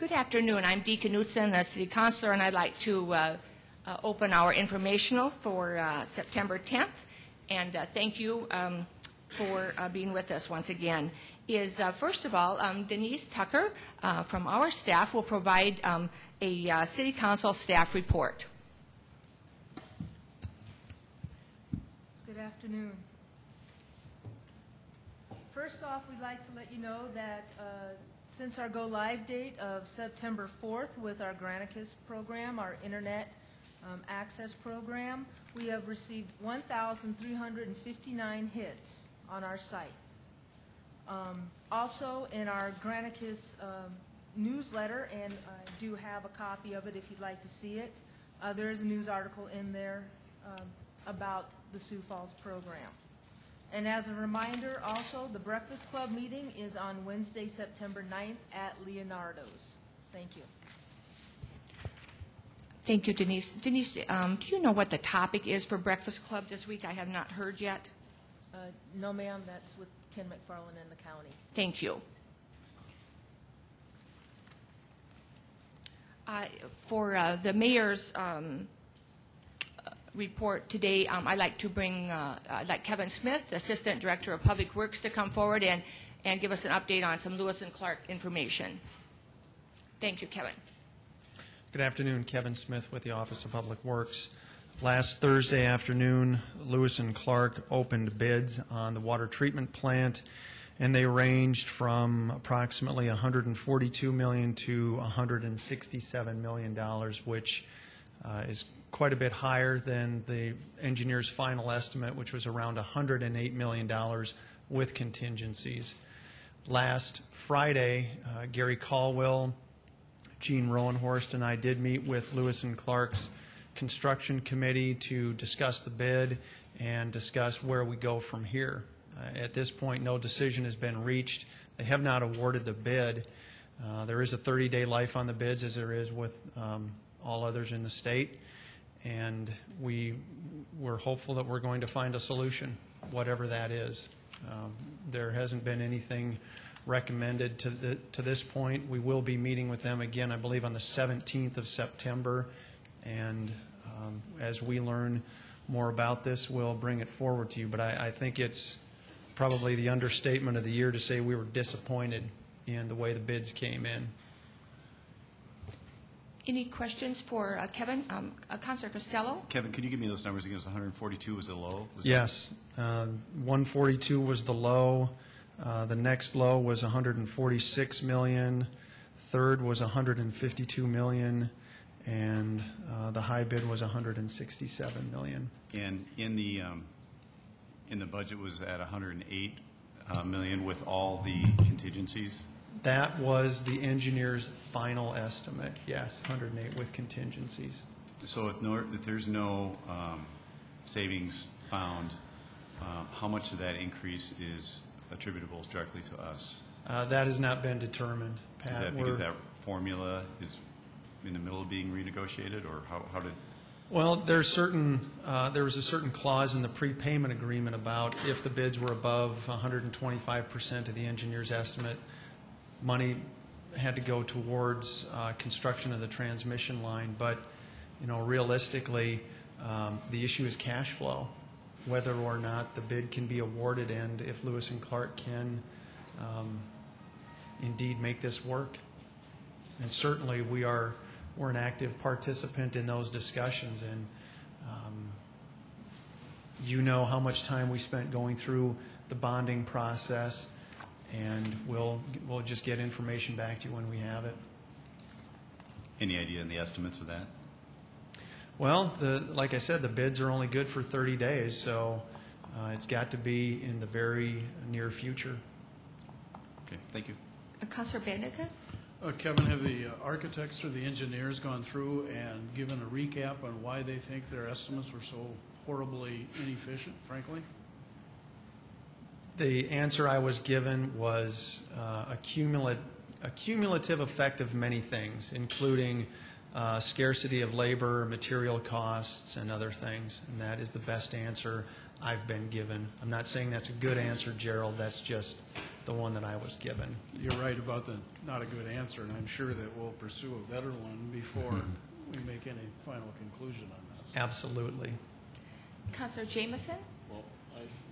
Good afternoon. I'm Dee Knutson, the City Councilor, and I'd like to open our informational for September 10th. And thank you for being with us once again. First of all, Denise Tucker from our staff will provide a City Council staff report. Good afternoon. First off, we'd like to let you know that since our go-live date of September 4th with our Granicus program, our Internet access program, we have received 1,359 hits on our site. Also, in our Granicus newsletter, and I do have a copy of it if you'd like to see it, there is a news article in there about the Sioux Falls program. And as a reminder, also, the Breakfast Club meeting is on Wednesday, September 9th at Leonardo's. Thank you. Thank you, Denise. Denise, do you know what the topic is for Breakfast Club this week? I have not heard yet. No, ma'am. That's with Ken McFarland and the county. Thank you. For the mayor's report today, I'd like to bring I'd like Kevin Smith, Assistant Director of Public Works, to come forward and give us an update on some Lewis and Clark information. Thank you, Kevin. Good afternoon. Kevin Smith with the Office of Public Works. Last Thursday afternoon, Lewis and Clark opened bids on the water treatment plant, and they ranged from approximately $142 million to $167 million, which is quite a bit higher than the engineer's final estimate, which was around $108 million with contingencies. Last Friday, Gary Caldwell, Gene Rowenhorst, and I did meet with Lewis and Clark's construction committee to discuss the bid and discuss where we go from here. At this point, no decision has been reached. They have not awarded the bid. There is a 30-day life on the bids, as there is with all others in the state, and we're hopeful that we're going to find a solution, whatever that is. There hasn't been anything recommended to this point. We will be meeting with them again, I believe, on the 17th of September, and as we learn more about this, we'll bring it forward to you. But I think it's probably the understatement of the year to say we were disappointed in the way the bids came in. Any questions for Kevin? Councilor Costello? Kevin, could you give me those numbers again? It was 142 was the low? Yes. 142 was the low. The next low was 146 million. Third was 152 million. And the high bid was 167 million. And in the budget was at 108 million with all the contingencies? That was the engineer's final estimate, yes, 108 with contingencies. So if there's no savings found, how much of that increase is attributable directly to us? That has not been determined, Pat. Is that because that formula is in the middle of being renegotiated, or how did? Well, there was a certain clause in the prepayment agreement about if the bids were above 125% of the engineer's estimate, money had to go towards construction of the transmission line. But, you know, realistically, the issue is cash flow, whether or not the bid can be awarded, and if Lewis and Clark can indeed make this work. And certainly we're an active participant in those discussions, and you know how much time we spent going through the bonding process, and we'll just get information back to you when we have it. Any idea in the estimates of that? Well, like I said, the bids are only good for 30 days, so it's got to be in the very near future. Okay, thank you. Councilor Bendica? Kevin, have the architects or the engineers gone through and given a recap on why they think their estimates were so horribly inefficient, frankly? The answer I was given was a cumulative effect of many things, including scarcity of labor, material costs, and other things. And that is the best answer I've been given. I'm not saying that's a good answer, Gerald. That's just the one that I was given. You're right about the not a good answer, and I'm sure that we'll pursue a better one before we make any final conclusion on this. Absolutely. Councilor Jameson? Well,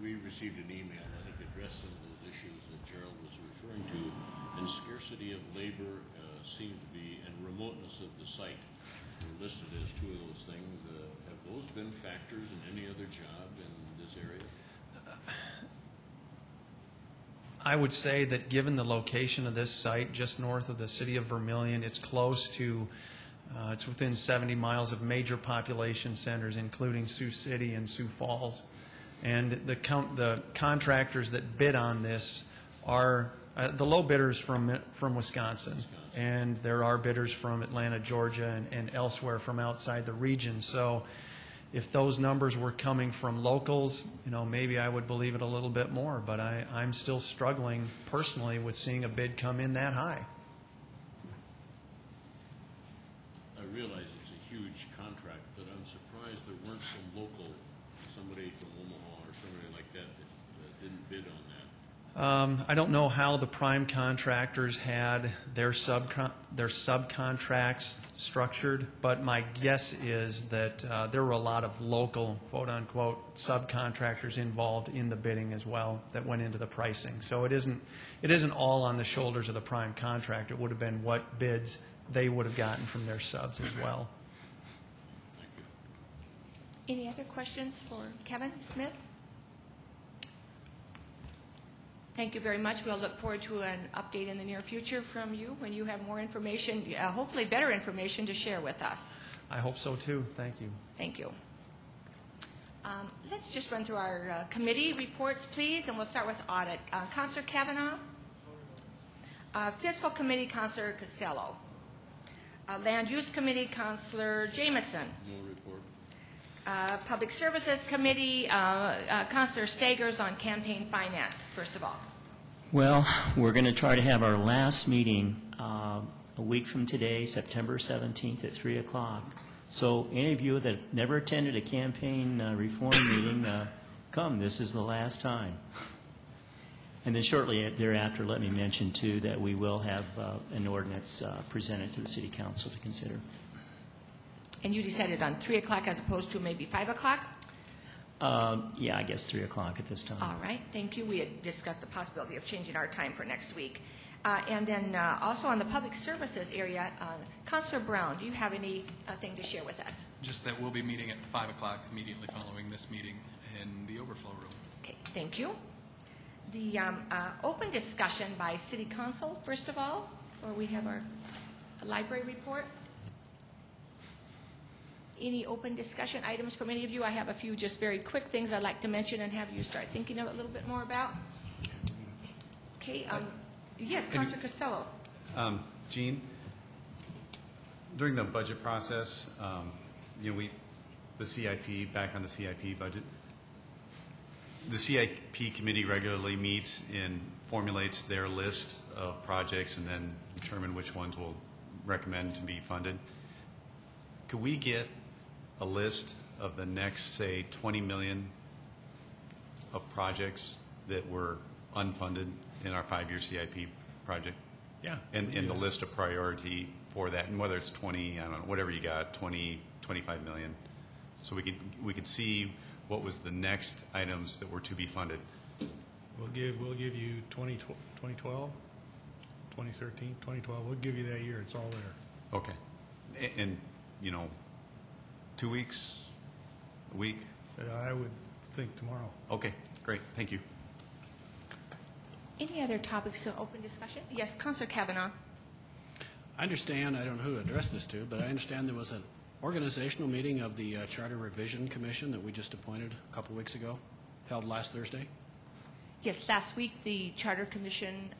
we received an email, I think, addressed some of those issues that Gerald was referring to, and scarcity of labor seemed to be, and remoteness of the site were listed as two of those things. Have those been factors in any other job in this area? I would say that given the location of this site, just north of the city of Vermillion, it's close to, it's within 70 miles of major population centers, including Sioux City and Sioux Falls. And the contractors that bid on this are the low bidders from Wisconsin, and there are bidders from Atlanta, Georgia, and elsewhere from outside the region. So if those numbers were coming from locals, maybe I would believe it a little bit more, but I'm still struggling personally with seeing a bid come in that high. I realize it's a huge contract, but I'm surprised there weren't some local, somebody from Omaha or somebody like that that didn't bid on that. I don't know how the prime contractors had their subcontracts structured, but my guess is that there were a lot of local, quote-unquote, subcontractors involved in the bidding as well that went into the pricing. So it isn't all on the shoulders of the prime contractor. It would have been what bids they would have gotten from their subs as well. Thank you. Any other questions for Kevin Smith? Thank you very much. We'll look forward to an update in the near future from you when you have more information, hopefully better information to share with us. I hope so too. Thank you. Thank you. Let's just run through our committee reports, please, and we'll start with audit. Councilor Kavanaugh. Fiscal Committee, Councilor Costello. Land Use Committee, Councilor Jameson. No report. Public Services Committee, Councilor Stagers on campaign finance, first of all. Well, we're going to try to have our last meeting a week from today, September 17th at 3 o'clock. So any of you that never attended a campaign reform meeting, come. This is the last time. And then shortly thereafter, let me mention, too, that we will have an ordinance presented to the City Council to consider. And you decided on 3 o'clock as opposed to maybe 5 o'clock? Yeah, I guess 3 o'clock at this time. All right, thank you. We had discussed the possibility of changing our time for next week. And then also on the public services area, Councilor Brown, do you have anything to share with us? Just that we'll be meeting at 5 o'clock immediately following this meeting in the overflow room. Okay, thank you. The open discussion by City Council, first of all, where we have our library report. Any open discussion items from any of you? I have a few just very quick things I'd like to mention and have you start thinking of a little bit more about. Okay. Yes, Councilor Costello. Gene, during the budget process, the CIP, back on the CIP budget, the CIP committee regularly meets and formulates their list of projects and then determine which ones will recommend to be funded. Could we get a list of the next, say, 20 million of projects that were unfunded in our 5-year CIP project? Yeah. And the list of priority for that, and whether it's 20, I don't know, whatever you got, 20, 25 million. So we could see what was the next items that were to be funded. We'll give you 2012, 2013, 2012. We'll give you that year. It's all there. Okay. And 2 weeks, a week? But I would think tomorrow. Okay, great. Thank you. Any other topics of open discussion? Yes, Councilor Kavanaugh. I understand, I don't know who to address this to, but I understand there was an organizational meeting of the Charter Revision Commission that we just appointed a couple weeks ago, held last Thursday. Yes, last week the Charter Commission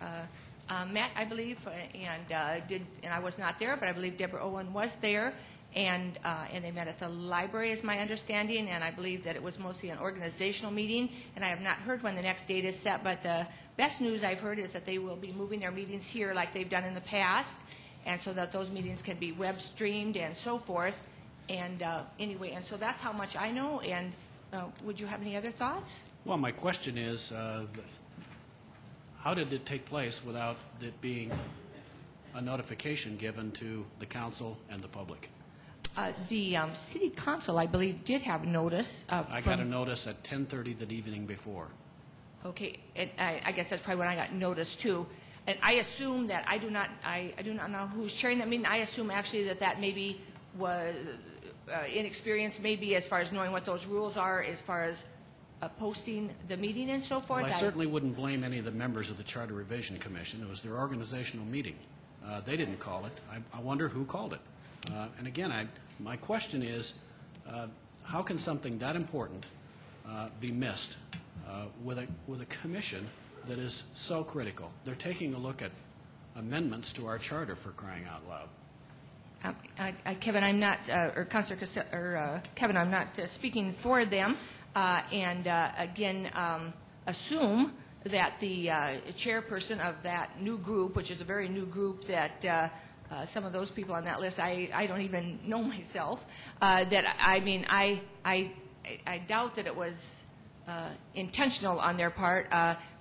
met, I believe, and I was not there, but I believe Deborah Owen was there, and they met at the library, is my understanding, and I believe that it was mostly an organizational meeting, and I have not heard when the next date is set, but the best news I've heard is that they will be moving their meetings here like they've done in the past, and so that those meetings can be web streamed and so forth, and anyway, and so that's how much I know, and would you have any other thoughts? Well, my question is, how did it take place without it being a notification given to the council and the public? The city council, I believe, did have notice. I got a notice at 10:30 the evening before. Okay, and I guess that's probably when I got notice too. And I assume that I do not know who's chairing that meeting. I assume actually that maybe was inexperience, maybe as far as knowing what those rules are, as far as posting the meeting and so forth. Well, I certainly wouldn't blame any of the members of the Charter Revision Commission. It was their organizational meeting. They didn't call it. I wonder who called it. And again, my question is, how can something that important be missed with a commission that is so critical? They're taking a look at amendments to our charter, for crying out loud. Kevin, I'm not, or Councilor Kevin, I'm not speaking for them. And again, assume that the chairperson of that new group, which is a very new group, that some of those people on that list, I don't even know myself. That I mean, I doubt that it was intentional on their part.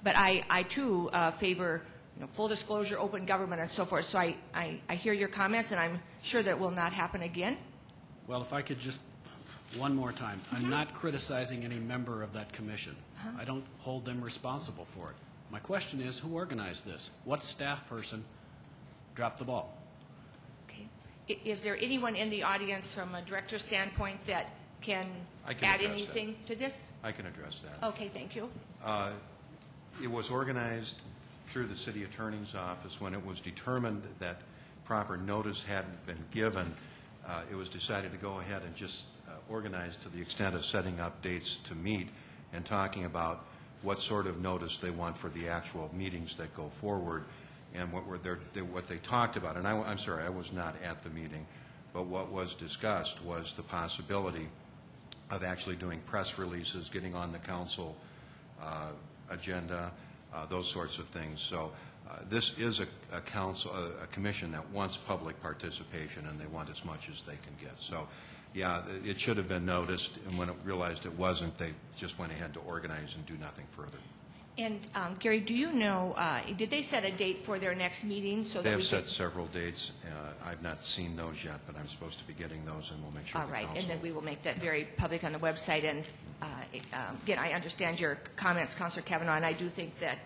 But I too favor full disclosure, open government, and so forth. So I hear your comments, and I'm sure that it will not happen again. Well, if I could just, one more time. I'm not criticizing any member of that commission. I don't hold them responsible for it. My question is, who organized this? What staff person dropped the ball? Okay. Is there anyone in the audience from a director's standpoint that can add anything to this? I can address that. Okay, thank you. It was organized through the city attorney's office. When it was determined that proper notice hadn't been given, it was decided to go ahead and just organize to the extent of setting up dates to meet and talking about what sort of notice they want for the actual meetings that go forward and what they talked about. And I'm sorry, I was not at the meeting, but what was discussed was the possibility of actually doing press releases, getting on the council agenda, those sorts of things. So this is a commission that wants public participation, and they want as much as they can get. So, yeah, it should have been noticed, and when it realized it wasn't, they just went ahead to organize and do nothing further. And Gary, do you know, did they set a date for their next meeting? So they have set several dates. I've not seen those yet, but I'm supposed to be getting those, and we'll make sure. All right, and then we will make that very public on the website. And again, I understand your comments, Councilor Kavanaugh, and I do think that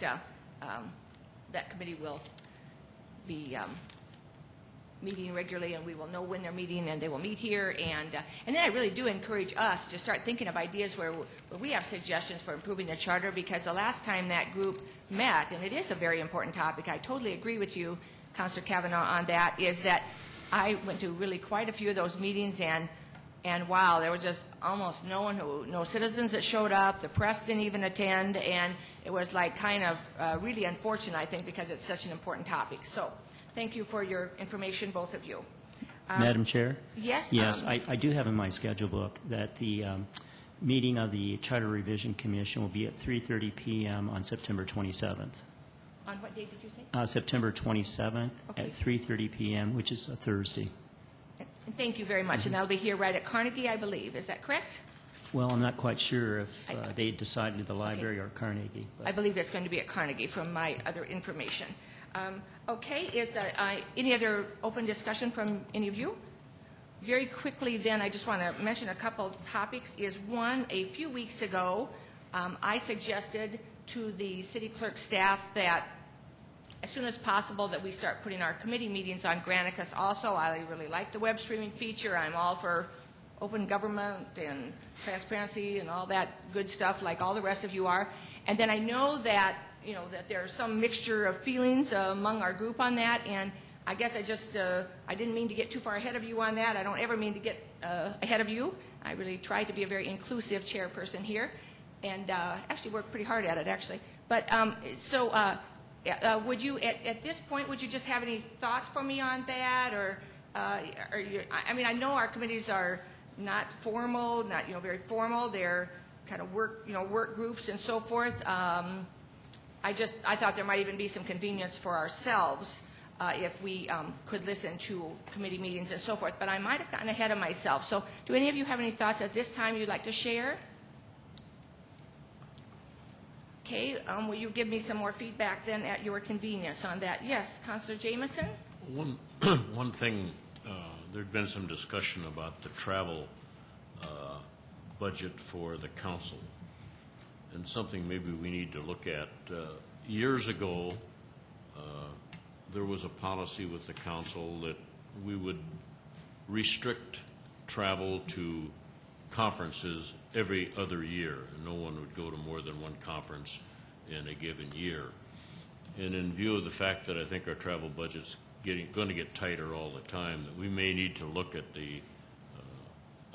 that committee will be meeting regularly, and we will know when they're meeting, and they will meet here. And then I really do encourage us to start thinking of ideas where we have suggestions for improving the charter, because the last time that group met, and it is a very important topic, I totally agree with you, Councilor Kavanaugh, on that, is that I went to really quite a few of those meetings, and wow, there was just almost no citizens that showed up. The press didn't even attend, and it was like kind of really unfortunate, I think, because it's such an important topic. So thank you for your information, both of you. Madam Chair? Yes? Yes, I do have in my schedule book that the meeting of the Charter Revision Commission will be at 3:30 p.m. on September 27th. On what date did you say? September 27th at 3:30 p.m., which is a Thursday. And thank you very much. And that'll be here right at Carnegie, I believe. Is that correct? Well, I'm not quite sure if they decided the library or Carnegie. But I believe it's going to be at Carnegie from my other information. Okay, is there any other open discussion from any of you? Very quickly then, I just want to mention a couple of topics. One, a few weeks ago, I suggested to the city clerk staff that as soon as possible that we start putting our committee meetings on Granicus also. I really like the web streaming feature. I'm all for open government and transparency and all that good stuff like all the rest of you are. And then I know that that there's some mixture of feelings among our group on that, and I guess I didn't mean to get too far ahead of you on that. I don't ever mean to get ahead of you. I really tried to be a very inclusive chairperson here, and actually worked pretty hard at it, actually. But would you, at this point, would you just have any thoughts for me on that, or are you? I mean, I know our committees are not formal, not very formal. They're kind of work groups and so forth. I thought there might even be some convenience for ourselves if we could listen to committee meetings and so forth. But I might have gotten ahead of myself. So do any of you have any thoughts at this time you'd like to share? Okay, will you give me some more feedback then at your convenience on that? Yes, Councilor Jameson? One thing, there'd been some discussion about the travel budget for the council, and something maybe we need to look at. Years ago, there was a policy with the council that we would restrict travel to conferences every other year. No one would go to more than one conference in a given year. And in view of the fact that I think our travel budget's going to get tighter all the time, that we may need to look at the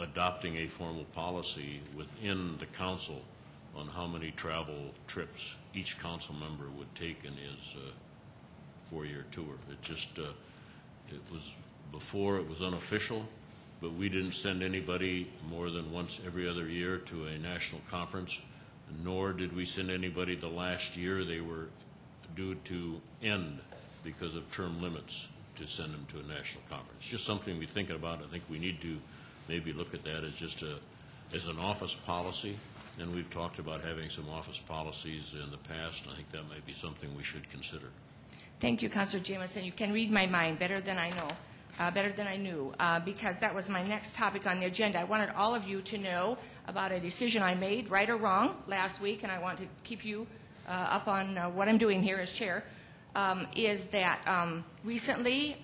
adopting a formal policy within the council on how many travel trips each council member would take in his four-year tour. It just, it was, before it was unofficial, but we didn't send anybody more than once every other year to a national conference, nor did we send anybody the last year they were due to end because of term limits to send them to a national conference. Just something to be thinking about. I think we need to maybe look at that as just as an office policy, and we've talked about having some office policies in the past, and I think that might be something we should consider. Thank you, Councilor Jameson. You can read my mind better than I know, better than I knew, because that was my next topic on the agenda. I wanted all of you to know about a decision I made, right or wrong, last week, and I want to keep you up on what I'm doing here as chair, is that recently,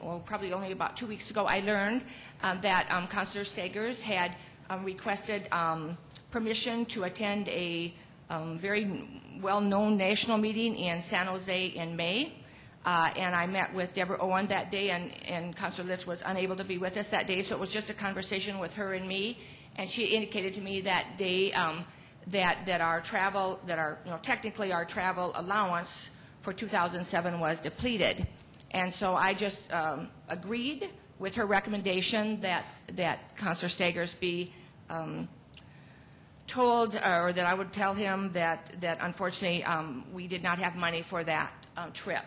well, probably only about 2 weeks ago, I learned that Councilor Stagers had requested permission to attend a very well-known national meeting in San Jose in May. And I met with Deborah Owen that day, and Councilor Litz was unable to be with us that day, so it was just a conversation with her and me. And she indicated to me that they, that our travel, that our, technically our travel allowance for 2007 was depleted. And so I just agreed with her recommendation that Councilor Stagers be told, or that I would tell him that unfortunately we did not have money for that trip.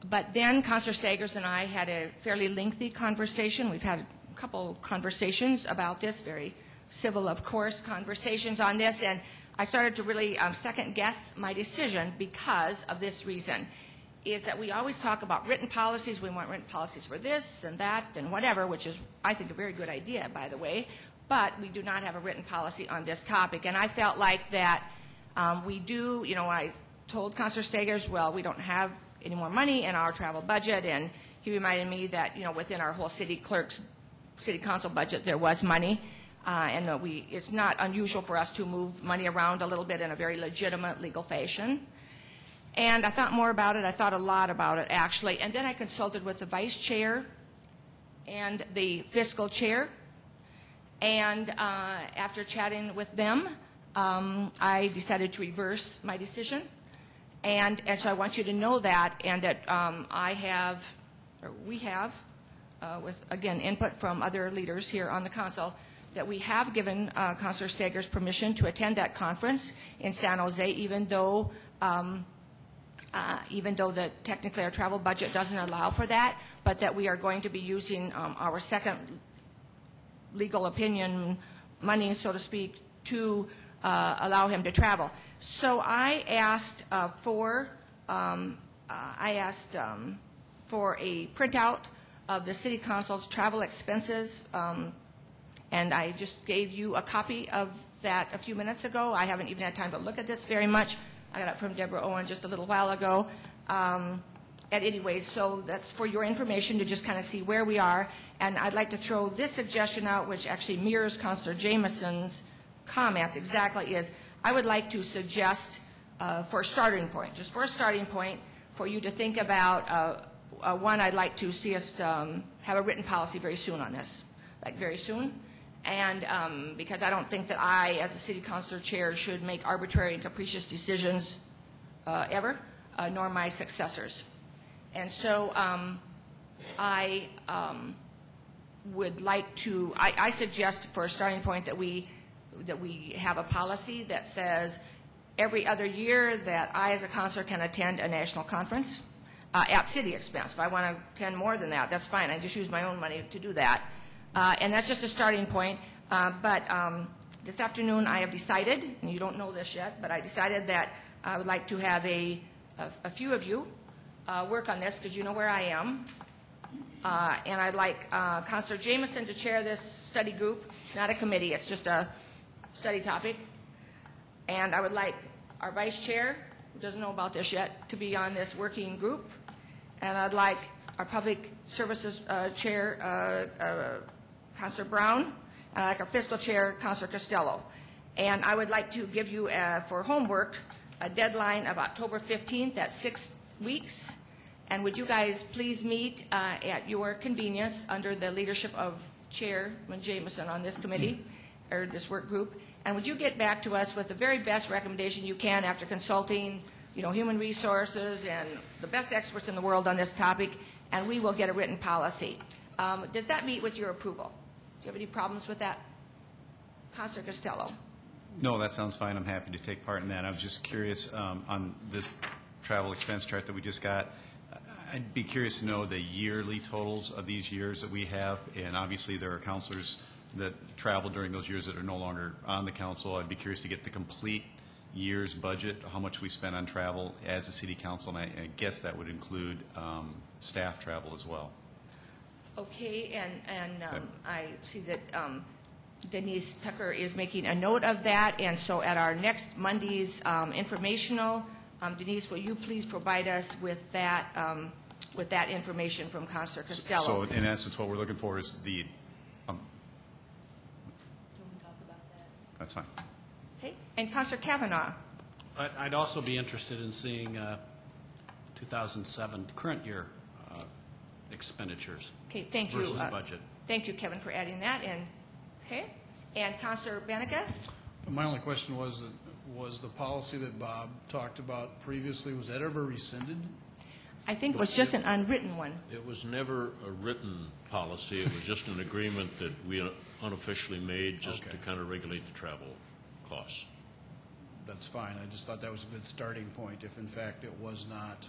But then Councilor Stagers and I had a fairly lengthy conversation. We've had a couple conversations about this, very civil, of course, conversations on this, and I started to really second-guess my decision because of this reason, is that we always talk about written policies. We want written policies for this and that and whatever, which is, I think, a very good idea, by the way, but we do not have a written policy on this topic. And I felt like that we do, I told Councilor Stagers, well, we don't have any more money in our travel budget, and he reminded me that, within our whole city council budget, there was money. And it's not unusual for us to move money around a little bit in a very legitimate legal fashion. And I thought more about it. I thought a lot about it, actually. And then I consulted with the vice chair and the fiscal chair. And after chatting with them, I decided to reverse my decision. And so I want you to know that, and that we have, with, again, input from other leaders here on the council, that we have given Councilor Stagers permission to attend that conference in San Jose, even though technically our travel budget doesn't allow for that, but that we are going to be using our second legal opinion money, so to speak, to allow him to travel. So I asked for a printout of the City Council's travel expenses. And I just gave you a copy of that a few minutes ago. I haven't even had time to look at this very much. I got it from Deborah Owen just a little while ago. Anyway, so that's for your information to just kind of see where we are. And I'd like to throw this suggestion out, which actually mirrors Councilor Jameson's comments exactly, is I would like to suggest for a starting point, just for a starting point, for you to think about one, I'd like to see us have a written policy very soon on this, like very soon. And because I don't think that I, as a city councilor chair, should make arbitrary and capricious decisions ever, nor my successors. And so I would like to, I suggest for a starting point that we have a policy that says every other year that I, as a councilor, can attend a national conference at city expense. If I want to attend more than that, that's fine. I just use my own money to do that. And that's just a starting point. But This afternoon, I have decided, and you don't know this yet, but I decided that I would like to have a few of you work on this, because you know where I am. And I'd like Councilor Jameson to chair this study group, not a committee, it's just a study topic. And I would like our vice chair, who doesn't know about this yet, to be on this working group. And I'd like our public services chair, Councilor Brown, and I'd like our fiscal chair, Councilor Costello. And I would like to give you, for homework, a deadline of October 15th at 6 weeks. And would you guys please meet at your convenience under the leadership of Chairman Jameson on this committee, or this work group? And would you get back to us with the very best recommendation you can after consulting, human resources and the best experts in the world on this topic, and we will get a written policy. Does that meet with your approval? Do you have any problems with that? Councilor Costello. No, that sounds fine. I'm happy to take part in that. I was just curious on this travel expense chart that we just got. I'd be curious to know the yearly totals of these years that we have, and obviously there are counselors that travel during those years that are no longer on the council. I'd be curious to get the complete year's budget, how much we spend on travel as a city council, and I guess that would include staff travel as well. Okay, and I see that Denise Tucker is making a note of that, and so at our next Monday's informational, Denise, will you please provide us with that information from Councilor Costello? So in essence, what we're looking for is the... Can we talk about that? That's fine. Okay, and Councilor Kavanaugh. I'd also be interested in seeing 2007 current year expenditures. Okay, thank you. Versus budget. Thank you, Kevin, for adding that. And Councilor Banicus? My only question was the policy that Bob talked about previously, was that ever rescinded? I think it was just an unwritten one. It was never a written policy. It was just an agreement that we unofficially made just to kind of regulate the travel costs. That's fine. I just thought that was a good starting point if, in fact, it was not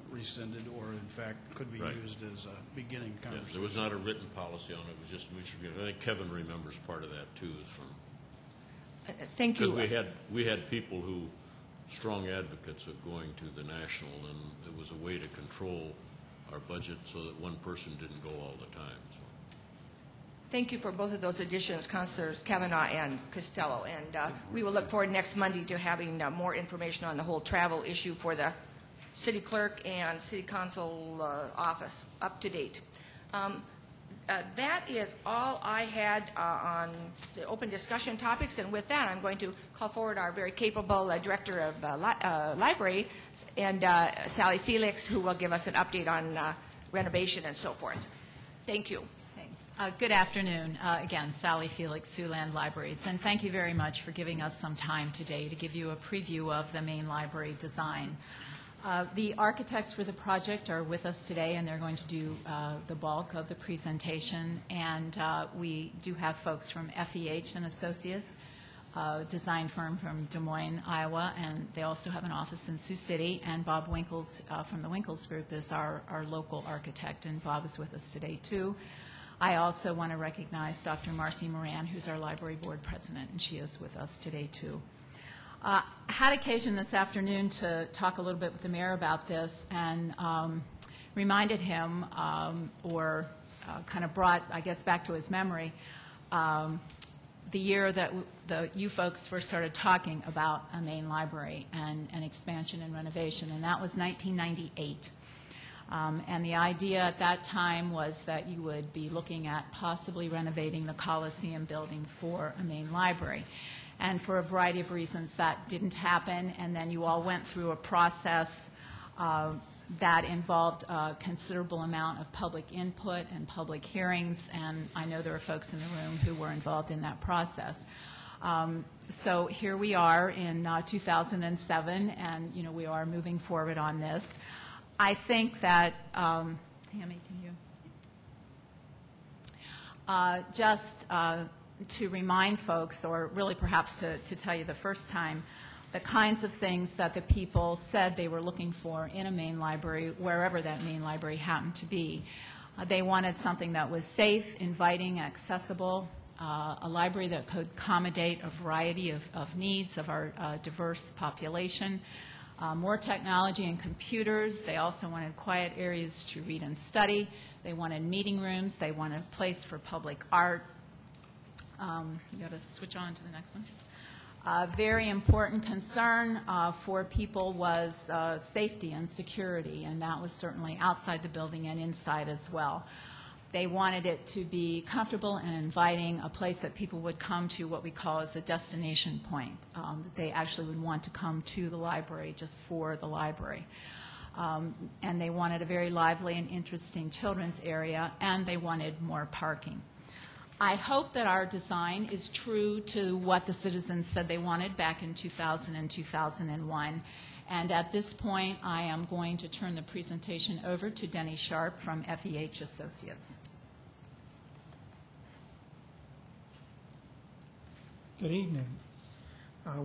rescinded or, in fact, could be used as a beginning conversation. Yes, there was not a written policy on it. It was just a mutual agreement. I think Kevin remembers part of that, too, is from... Thank you. Because we had people who, strong advocates of going to the national, and it was a way to control our budget so that one person didn't go all the time. So. Thank you for both of those additions, Councilors Kavanaugh and Costello. And we will look forward next Monday to having more information on the whole travel issue for the city clerk and city council office up to date. That is all I had on the open discussion topics, and with that, I'm going to call forward our very capable director of library, and Sally Felix, who will give us an update on renovation and so forth. Thank you. Good afternoon. Again, Sally Felix, Siouxland Libraries, and thank you very much for giving us some time today to give you a preview of the main library design. The architects for the project are with us today, and they're going to do the bulk of the presentation. And we do have folks from FEH and Associates, a design firm from Des Moines, Iowa, and they also have an office in Sioux City. And Bob Winkles from the Winkles Group is our local architect, and Bob is with us today, too. I also want to recognize Dr. Marcy Moran, who's our library board president, and she is with us today, too. I had occasion this afternoon to talk a little bit with the mayor about this and reminded him or kind of brought, I guess, back to his memory the year that you folks first started talking about a main library and expansion and renovation, and that was 1998. And the idea at that time was that you would be looking at possibly renovating the Coliseum building for a main library. And for a variety of reasons, that didn't happen, and then you all went through a process that involved a considerable amount of public input and public hearings, and I know there are folks in the room who were involved in that process. So here we are in 2007, and we are moving forward on this. I think that, Tammy, can you? Just to remind folks, or really perhaps to tell you the first time, the kinds of things that the people said they were looking for in a main library, wherever that main library happened to be. They wanted something that was safe, inviting, accessible, a library that could accommodate a variety of needs of our diverse population. More technology and computers. They also wanted quiet areas to read and study. They wanted meeting rooms. They wanted a place for public art. You got to switch on to the next one. Very important concern for people was safety and security, and that was certainly outside the building and inside as well. They wanted it to be comfortable and inviting, a place that people would come to, what we call as a destination point, that they actually would want to come to the library just for the library. And they wanted a very lively and interesting children's area, and they wanted more parking. I hope that our design is true to what the citizens said they wanted back in 2000 and 2001. And at this point, I am going to turn the presentation over to Denny Sharp from FEH Associates. Good evening.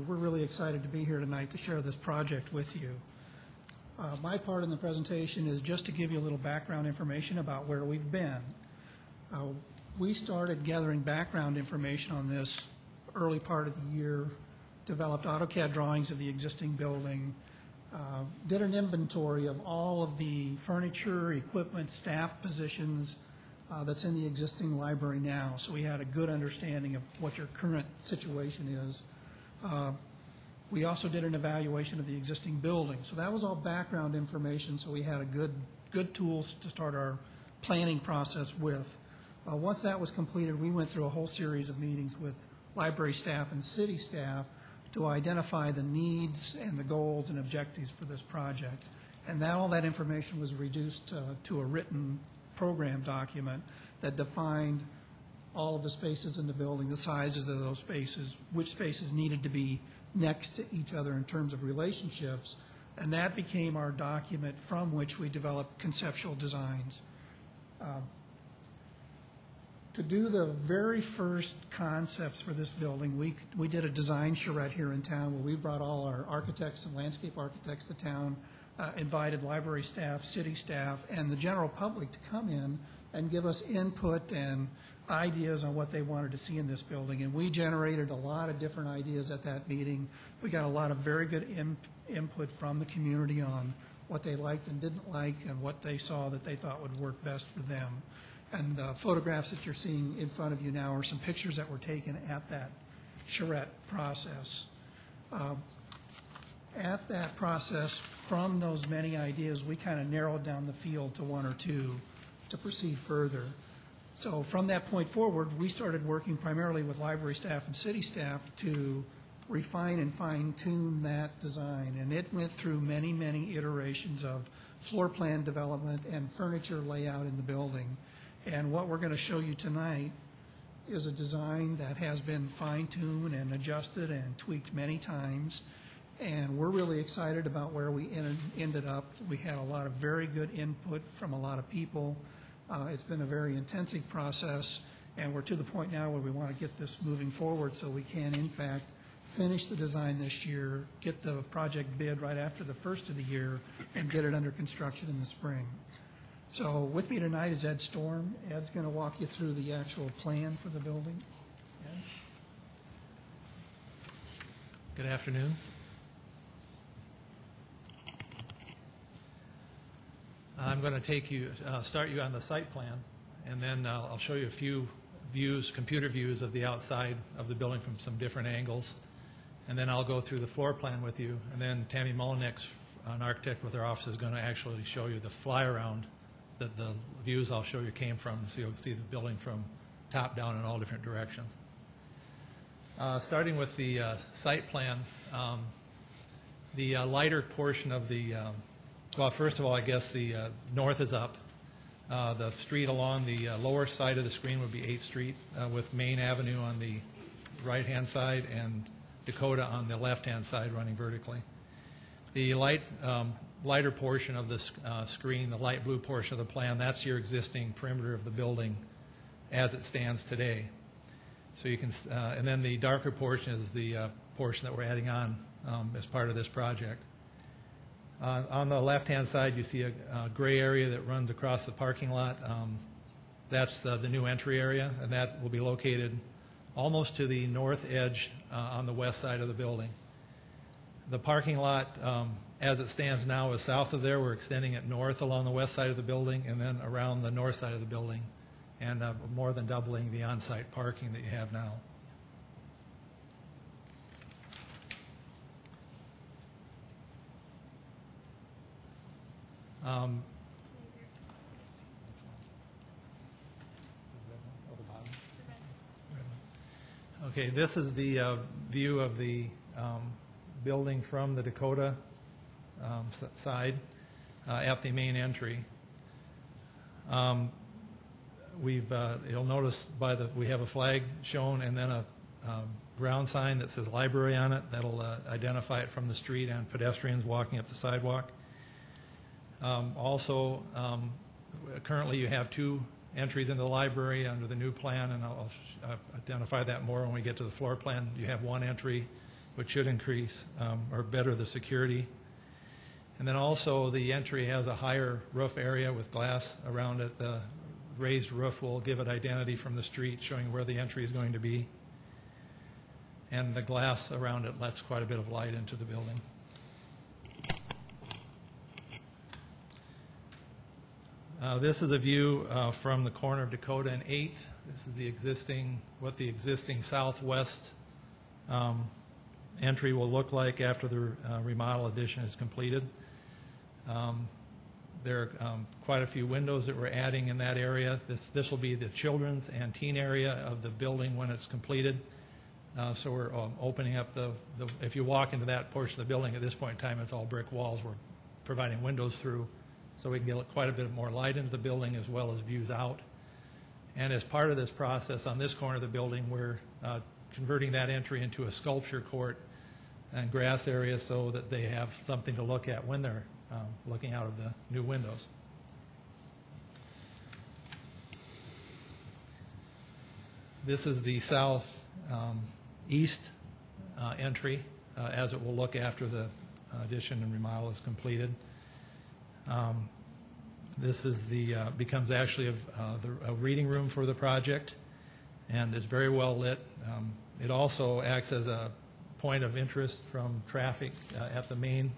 We're really excited to be here tonight to share this project with you. My part in the presentation is just to give you a little background information about where we've been. We started gathering background information on this early part of the year, developed AutoCAD drawings of the existing building, did an inventory of all of the furniture, equipment, staff positions that's in the existing library now. So we had a good understanding of what your current situation is. We also did an evaluation of the existing building. So that was all background information, so we had a good tools to start our planning process with. Once that was completed, we went through a whole series of meetings with library staff and city staff to identify the needs and the goals and objectives for this project. And all that information was reduced to a written program document that defined all of the spaces in the building, the sizes of those spaces, which spaces needed to be next to each other in terms of relationships. And that became our document from which we developed conceptual designs. To do the very first concepts for this building, we did a design charrette here in town where we brought all our architects and landscape architects to town, invited library staff, city staff, and the general public to come in and give us input and ideas on what they wanted to see in this building. And we generated a lot of different ideas at that meeting. We got a lot of very good input from the community on what they liked and didn't like and what they saw that they thought would work best for them. And the photographs that you're seeing in front of you now are some pictures that were taken at that charrette process. At that process, from those many ideas, we kind of narrowed down the field to one or two to proceed further. So from that point forward, we started working primarily with library staff and city staff to refine and fine-tune that design. And it went through many, many iterations of floor plan development and furniture layout in the building. And what we're going to show you tonight is a design that has been fine-tuned and adjusted and tweaked many times. And we're really excited about where we ended up. We had a lot of very good input from a lot of people. It's been a very intensive process, and we're to the point now where we want to get this moving forward so we can, in fact, finish the design this year, get the project bid right after the first of the year, and get it under construction in the spring. So with me tonight is Ed Storm. Ed's going to walk you through the actual plan for the building. Ed? Good afternoon. I'm going to start you on the site plan, and then I'll show you a few views, computer views of the outside of the building from some different angles. And then I'll go through the floor plan with you, and then Tammy Molinex, an architect with her office, is going to actually show you the fly-around that the views I'll show you came from, so you'll see the building from top down in all different directions. Starting with the site plan, the lighter portion of the, well, first of all, I guess the north is up. The street along the lower side of the screen would be 8th Street with Main Avenue on the right-hand side and Dakota on the left-hand side running vertically. The lighter portion of the screen, the light blue portion of the plan, that's your existing perimeter of the building as it stands today. So you can, and then the darker portion is the portion that we're adding on as part of this project. On the left-hand side, you see a gray area that runs across the parking lot. That's the new entry area, and that will be located almost to the north edge on the west side of the building. The parking lot, as it stands now, is south of there. We're extending it north along the west side of the building and then around the north side of the building, and more than doubling the on-site parking that you have now. Okay, this is the view of the building from the Dakota side at the main entry. You'll notice we have a flag shown and then a ground sign that says library on it. That'll identify it from the street and pedestrians walking up the sidewalk. Also, currently you have 2 entries into the library under the new plan, and I'll identify that more when we get to the floor plan. You have 1 entry, which should increase or better the security. And then also the entry has a higher roof area with glass around it. The raised roof will give it identity from the street, showing where the entry is going to be. And the glass around it lets quite a bit of light into the building. This is a view from the corner of Dakota and 8th. This is what the existing southwest entry will look like after the remodel addition is completed. There are quite a few windows that we're adding in that area. This will be the children's and teen area of the building when it's completed. So we're opening up if you walk into that portion of the building at this point in time, it's all brick walls. We're providing windows through, so we can get quite a bit more light into the building as well as views out. And as part of this process, on this corner of the building, we're converting that entry into a sculpture court and grass area so that they have something to look at when they're looking out of the new windows. This is the south east entry as it will look after the addition and remodel is completed. This is becomes actually a reading room for the project, and is very well lit. It also acts as a point of interest from traffic at the main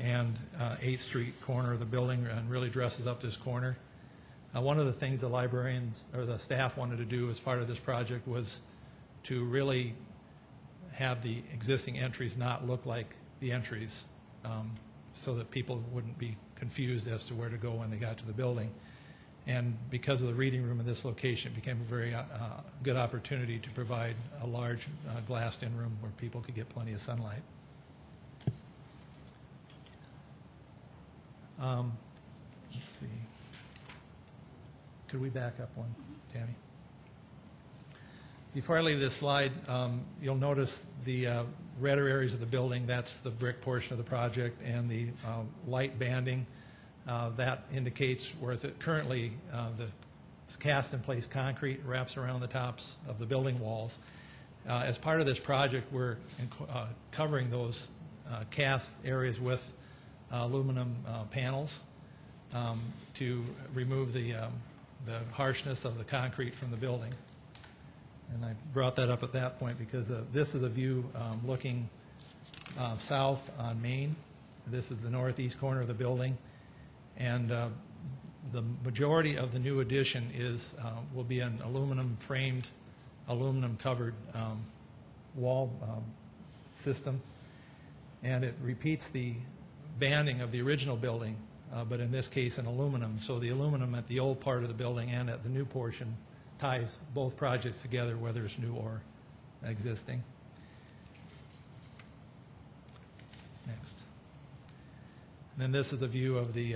and 8th Street corner of the building, and really dresses up this corner. One of the things the librarians or the staff wanted to do as part of this project was to really have the existing entries not look like the entries, so that people wouldn't be confused as to where to go when they got to the building. And because of the reading room in this location, it became a very good opportunity to provide a large glassed-in room where people could get plenty of sunlight. Let's see. Could we back up one, Tammy? Before I leave this slide, you'll notice the redder areas of the building. That's the brick portion of the project, and the light banding. That indicates where currently the cast-in-place concrete wraps around the tops of the building walls. As part of this project, we're covering those cast areas with aluminum panels to remove the harshness of the concrete from the building. And I brought that up at that point because this is a view looking south on Main. This is the northeast corner of the building. And the majority of the new addition will be an aluminum-framed, aluminum-covered wall system. And it repeats the banding of the original building, but in this case in aluminum. So the aluminum at the old part of the building and at the new portion ties both projects together, whether it's new or existing. Next. And then this is a view of the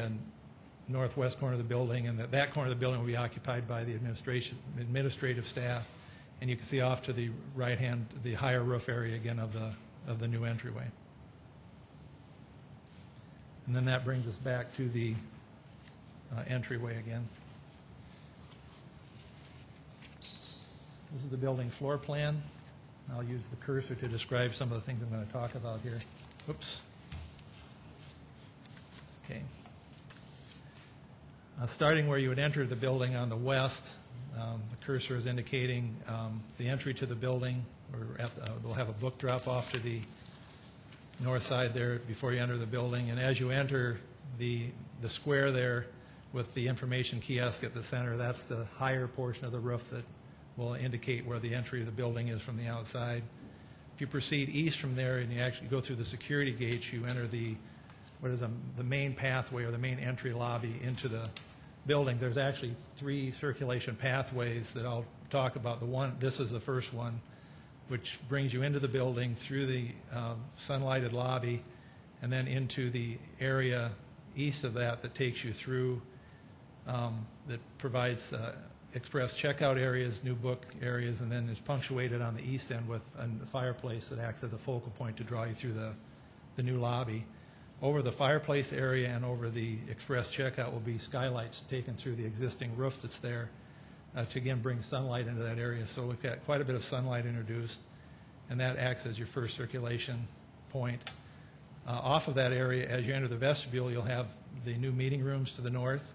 northwest corner of the building, and that corner of the building will be occupied by the administrative staff. And you can see off to the right hand the higher roof area again of the new entryway. And then that brings us back to the entryway again. This is the building floor plan. I'll use the cursor to describe some of the things I'm going to talk about here. Oops. Okay. Starting where you would enter the building on the west, The cursor is indicating the entry to the building. We'll have a book drop off to the north side there before you enter the building. And as you enter the square there with the information kiosk at the center, that's the higher portion of the roof that will indicate where the entry of the building is from the outside. If you proceed east from there and you actually go through the security gates, you enter the main pathway or the main entry lobby into the building. There's actually 3 circulation pathways that I'll talk about. This is the first one, which brings you into the building through the sunlighted lobby and then into the area east of that takes you through, that provides express checkout areas, new book areas, and then is punctuated on the east end with a fireplace that acts as a focal point to draw you through the new lobby. Over the fireplace area and over the express checkout will be skylights taken through the existing roof that's there to again bring sunlight into that area. So we've got quite a bit of sunlight introduced, and that acts as your first circulation point. Off of that area, as you enter the vestibule, you'll have the new meeting rooms to the north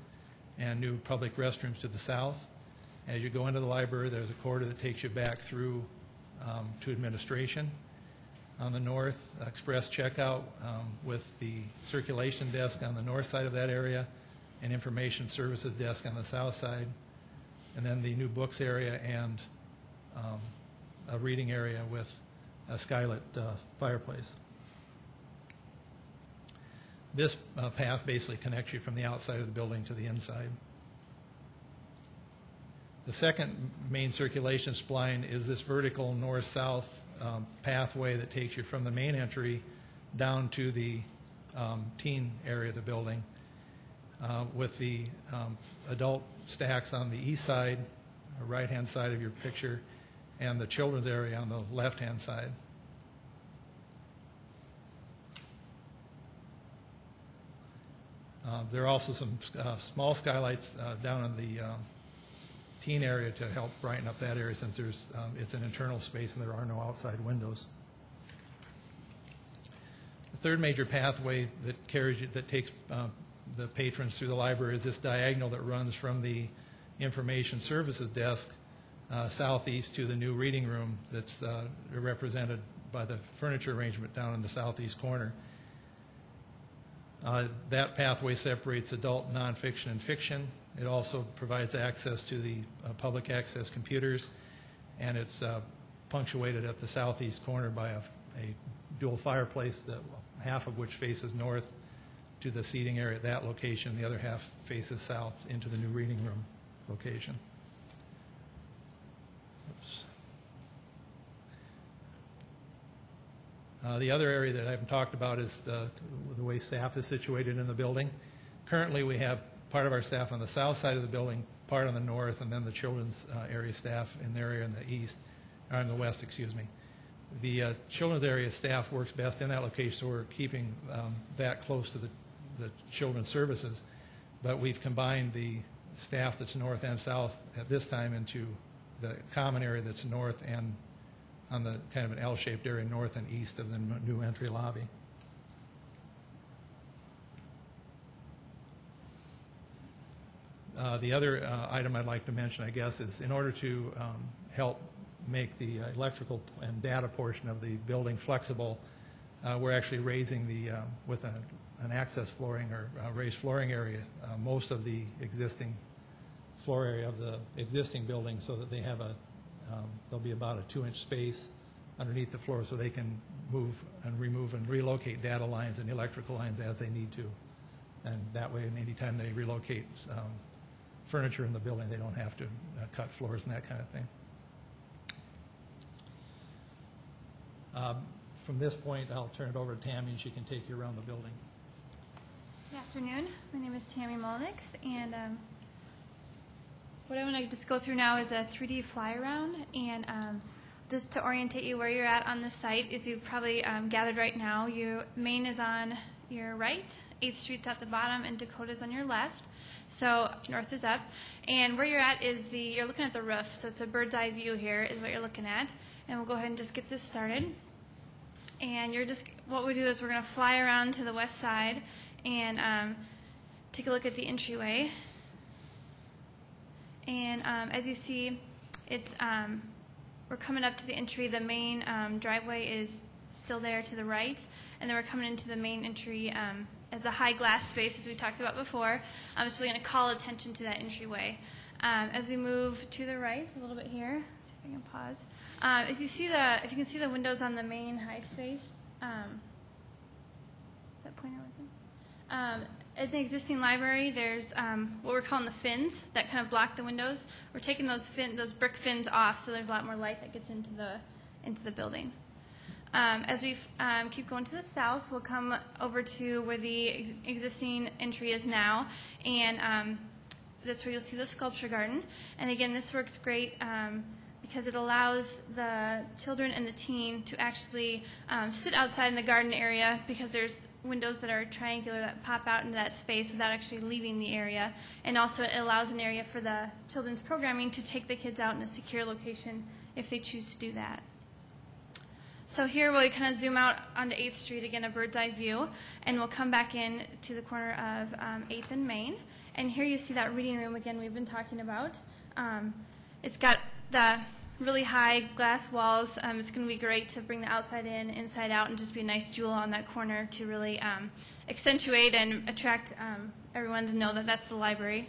and new public restrooms to the south. As you go into the library, there's a corridor that takes you back through to administration. On the north, express checkout with the circulation desk on the north side of that area and information services desk on the south side, and then the new books area and a reading area with a skylit fireplace. This path basically connects you from the outside of the building to the inside. The second main circulation spline is this vertical north-south pathway that takes you from the main entry down to the teen area of the building with the adult stacks on the east side, or right-hand side of your picture, and the children's area on the left-hand side. There are also some small skylights down in the teen area to help brighten up that area, since it's an internal space and there are no outside windows. The third major pathway that takes the patrons through the library is this diagonal that runs from the information services desk southeast to the new reading room that's represented by the furniture arrangement down in the southeast corner. That pathway separates adult nonfiction and fiction. It also provides access to the public access computers, and it's punctuated at the southeast corner by a dual fireplace, half of which faces north to the seating area at that location. The other half faces south into the new reading room location. Oops. The other area that I haven't talked about is the way staff is situated in the building. Currently, we have part of our staff on the south side of the building, part on the north, and then the children's area staff in their area in the east, or in the west, excuse me. The children's area staff works best in that location, so we're keeping that close to the children's services. But we've combined the staff that's north and south at this time into the common area that's north and on the kind of an L-shaped area north and east of the new entry lobby. The other item I'd like to mention, I guess, is in order to help make the electrical and data portion of the building flexible, we're actually raising with an access flooring or raised flooring area, most of the existing floor area of the existing building, so that they have there'll be about a 2-inch space underneath the floor, so they can move and remove and relocate data lines and electrical lines as they need to. And that way, anytime they relocate furniture in the building, they don't have to cut floors and that kind of thing. From this point, I'll turn it over to Tammy, and she can take you around the building. Good afternoon. My name is Tammy Molnix, and what I want to just go through now is a 3D fly around, and just to orientate you where you're at on the site. As you've probably gathered right now, your main is on your right, 8th Street's at the bottom, and Dakota's on your left. So north is up, and where you're at is you're looking at the roof, so it's a bird's eye view here is what you're looking at. And we'll go ahead and just get this started. And what we do is we're going to fly around to the west side and take a look at the entryway. And as you see, it's we're coming up to the entry. The main driveway is still there to the right, and then we're coming into the main entry as a high glass space, as we talked about before. I'm just really going to call attention to that entryway. As we move to the right a little bit here, see if I can pause. As you see if you can see the windows on the main high space, is that pointer working? At the existing library, there's what we're calling the fins that kind of block the windows. We're taking those brick fins off, so there's a lot more light that gets into the building. As we keep going to the south, we'll come over to where the existing entry is now, and that's where you'll see the sculpture garden. And again, this works great because it allows the children and the teen to actually sit outside in the garden area, because there's windows that are triangular that pop out into that space without actually leaving the area. And also it allows an area for the children's programming to take the kids out in a secure location if they choose to do that. So here we'll kind of zoom out onto 8th Street, again a bird's eye view, and we'll come back in to the corner of 8th and Main. And here you see that reading room again we've been talking about. It's got the really high glass walls. It's going to be great to bring the outside in, inside out, and just be a nice jewel on that corner to really accentuate and attract everyone to know that that's the library.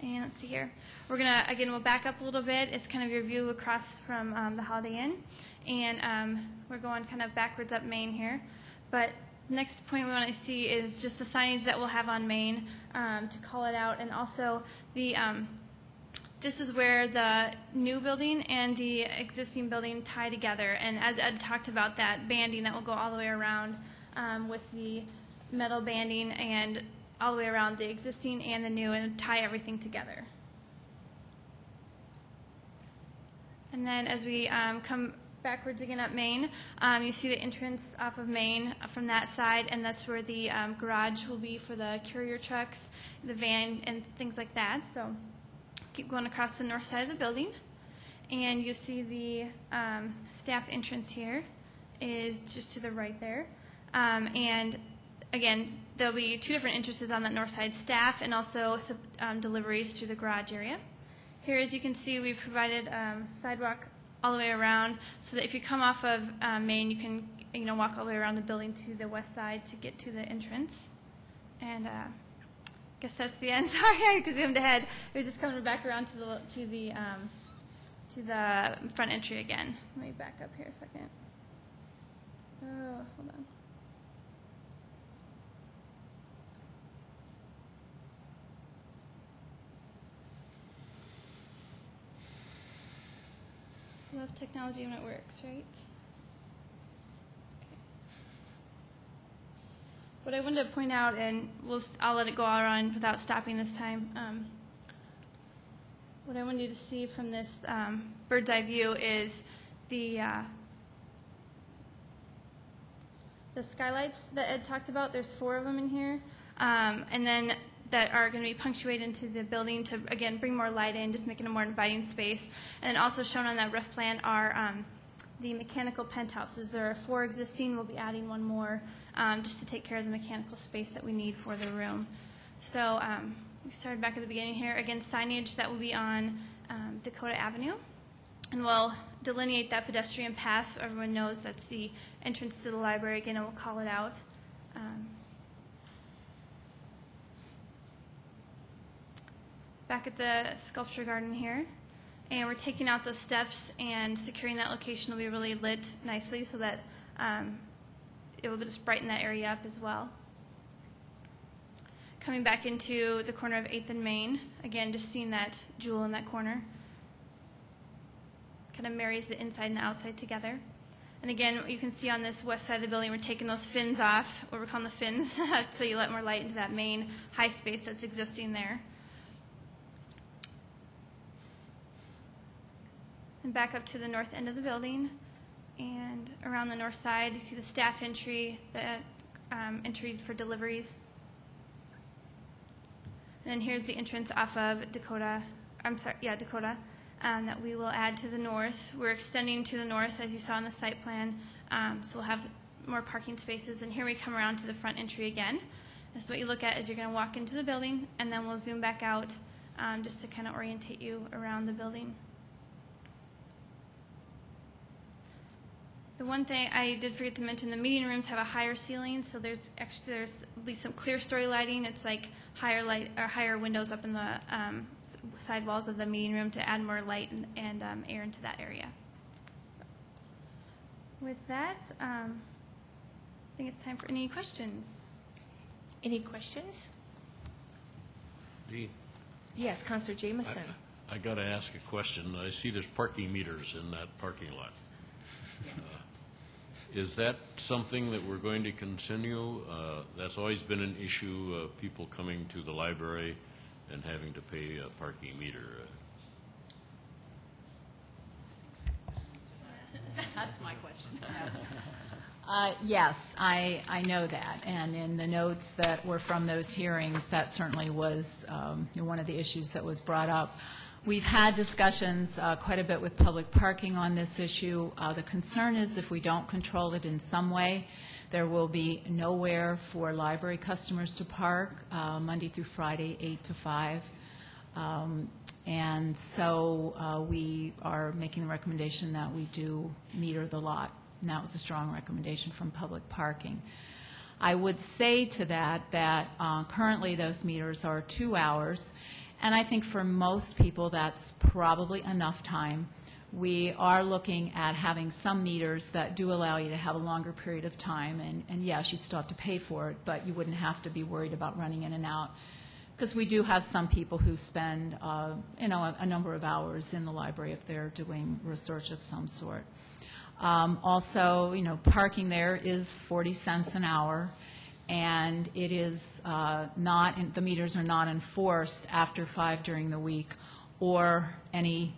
And let's see here. We're going to, again, we'll back up a little bit. It's kind of your view across from the Holiday Inn. And we're going kind of backwards up Main here. But next point we want to see is just the signage that we'll have on Main to call it out. And also the this is where the new building and the existing building tie together. And as Ed talked about, that banding that will go all the way around with the metal banding and all the way around the existing and the new, and tie everything together. And then as we come backwards again up Main, you see the entrance off of Main from that side, and that's where the garage will be for the courier trucks, the van, and things like that. So keep going across the north side of the building, and you see the staff entrance here is just to the right there. And again, there'll be 2 different entrances on that north side, staff and also deliveries to the garage area. Here, as you can see, we've provided sidewalk all the way around, so that if you come off of Main, you can walk all the way around the building to the west side to get to the entrance. And I guess that's the end. Sorry, I zoomed ahead. We're just coming back around to the front entry again. Let me back up here a second. Oh, hold on. Love technology when it works, right? Okay. What I wanted to point out, and I'll let it go all around without stopping this time. What I wanted you to see from this bird's eye view is the skylights that Ed talked about. There's 4 of them in here, and then that are going to be punctuated into the building to, again, bring more light in, just making a more inviting space. And then also shown on that roof plan are the mechanical penthouses. There are 4 existing. We'll be adding 1 more just to take care of the mechanical space that we need for the room. So we started back at the beginning here. Again, signage that will be on Dakota Avenue. And we'll delineate that pedestrian path so everyone knows that's the entrance to the library. Again, and we'll call it out. Back at the sculpture garden here, and we're taking out those steps and securing that location will be really lit nicely so that it will just brighten that area up as well. Coming back into the corner of 8th and Main, again, just seeing that jewel in that corner. Kind of marries the inside and the outside together. And again, you can see on this west side of the building, we're taking those fins off, what we're calling the fins, so you let more light into that main high space that's existing there. And back up to the north end of the building, and around the north side, you see the staff entry, the entry for deliveries. And then here's the entrance off of Dakota, that we will add to the north. We're extending to the north, as you saw in the site plan, so we'll have more parking spaces. And here we come around to the front entry again. This is what you look at as you're going to walk into the building, and then we'll zoom back out just to kind of orientate you around the building. The one thing I did forget to mention, the meeting rooms have a higher ceiling, so there's will be some clear story lighting. It's like higher light or higher windows up in the side walls of the meeting room to add more light and air into that area. So, with that, I think it's time for any questions. Any questions? Dean, Yes, Councilor Jameson. I got to ask a question. I see there's parking meters in that parking lot. Is that something that we're going to continue? That's always been an issue of people coming to the library and having to pay a parking meter. That's my question. Yes, I know that, and in the notes that were from those hearings, that certainly was one of the issues that was brought up. We've had discussions quite a bit with public parking on this issue. The concern is if we don't control it in some way, there will be nowhere for library customers to park Monday through Friday, 8 to 5. And so we are making the recommendation that we do meter the lot. And that was a strong recommendation from public parking. I would say to that currently those meters are 2 hours, and I think for most people that's probably enough time. We are looking at having some meters that do allow you to have a longer period of time, and yes, you'd still have to pay for it, but you wouldn't have to be worried about running in and out, because we do have some people who spend a number of hours in the library if they're doing research of some sort. Also, parking there is 40 cents an hour, and it is the meters are not enforced after 5 during the week or any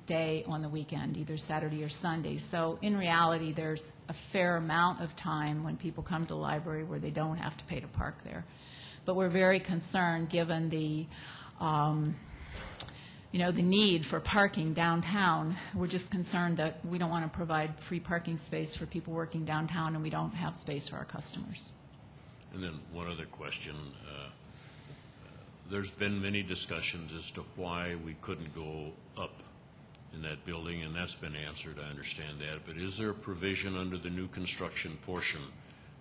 day on the weekend, either Saturday or Sunday. So in reality, there's a fair amount of time when people come to the library where they don't have to pay to park there. But we're very concerned, given the the need for parking downtown. We're just concerned that we don't want to provide free parking space for people working downtown, and we don't have space for our customers. And then one other question. There's been many discussions as to why we couldn't go up in that building, and that's been answered. I understand that. But is there a provision under the new construction portion